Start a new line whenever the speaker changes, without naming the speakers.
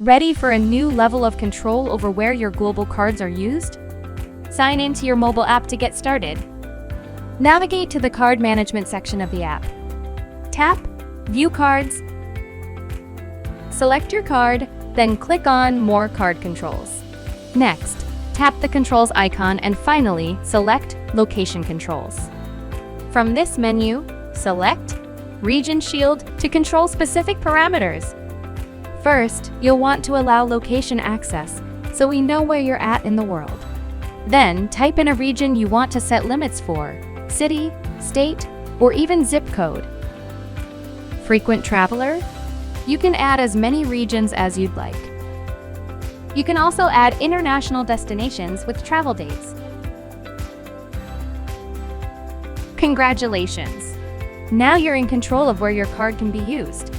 Ready for a new level of control over where your global cards are used? Sign into your mobile app to get started. Navigate to the card management section of the app. Tap View Cards. Select your card, then click on More Card Controls. Next, tap the controls icon and finally select Location Controls. From this menu, select Region Shield to control specific parameters. First, you'll want to allow location access so we know where you're at in the world. Then, type in a region you want to set limits for: city, state, or even zip code. Frequent traveler? You can add as many regions as you'd like. You can also add international destinations with travel dates. Congratulations! Now you're in control of where your card can be used.